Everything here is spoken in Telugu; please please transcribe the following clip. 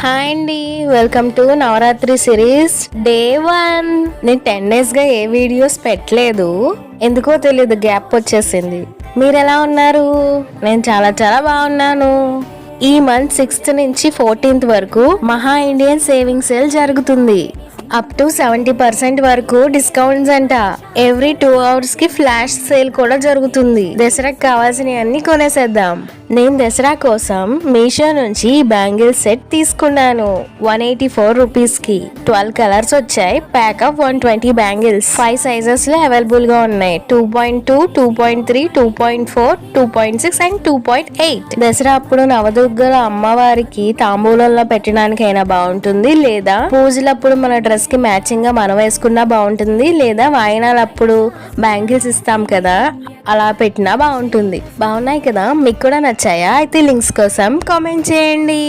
హాయ్ అండి, welcome to Navratri series day 1. నేను 10 days గా ఏ వీడియోస్ పెట్టలేదు, ఎందుకో తెలియదు, గ్యాప్ వచ్చేసింది. మీరు ఎలా ఉన్నారు? నేను చాలా చాలా బాగున్నాను. ఈ మంత్ 6th నుంచి 14th వరకు మహా ఇండియన్ సేవింగ్ సేల్ జరుగుతుంది. అప్ టు 70% వరకు డిస్కౌంట్స్ అంట. ఎవ్రీ 2 hours కి ఫ్లాష్ సేల్ కూడా జరుగుతుంది. దసరాకి కావాల్సినవి అన్ని కొనేసేద్దాం. నేను దసరా కోసం మీషో నుంచి బ్యాంగిల్ సెట్ తీసుకున్నాను 184 రూపీస్ కి. 12 కలర్స్ వచ్చాయి. ప్యాక్ ఆఫ్ 120 బ్యాంగిల్స్ 5 సైజెస్ లో అవైలబుల్ గా ఉన్నాయి. 2.2, 2.3, 2.4, 2.6 అండ్ 2.8. దసరా అప్పుడు నవదుర్గల అమ్మవారికి తాంబూలంలో పెట్టడానికైనా బాగుంటుంది, లేదా పూజలప్పుడు మన డ్రెస్ కి మ్యాచింగ్ గా మనం వేసుకున్నా బాగుంటుంది, లేదా వాయినాలప్పుడు బ్యాంగిల్స్ ఇస్తాం కదా, అలా పెట్టినా బాగుంటుంది. బాగున్నాయి కదా? మీకు కూడా నచ్చాయా? అయితే లింక్స్ కోసం కామెంట్ చేయండి.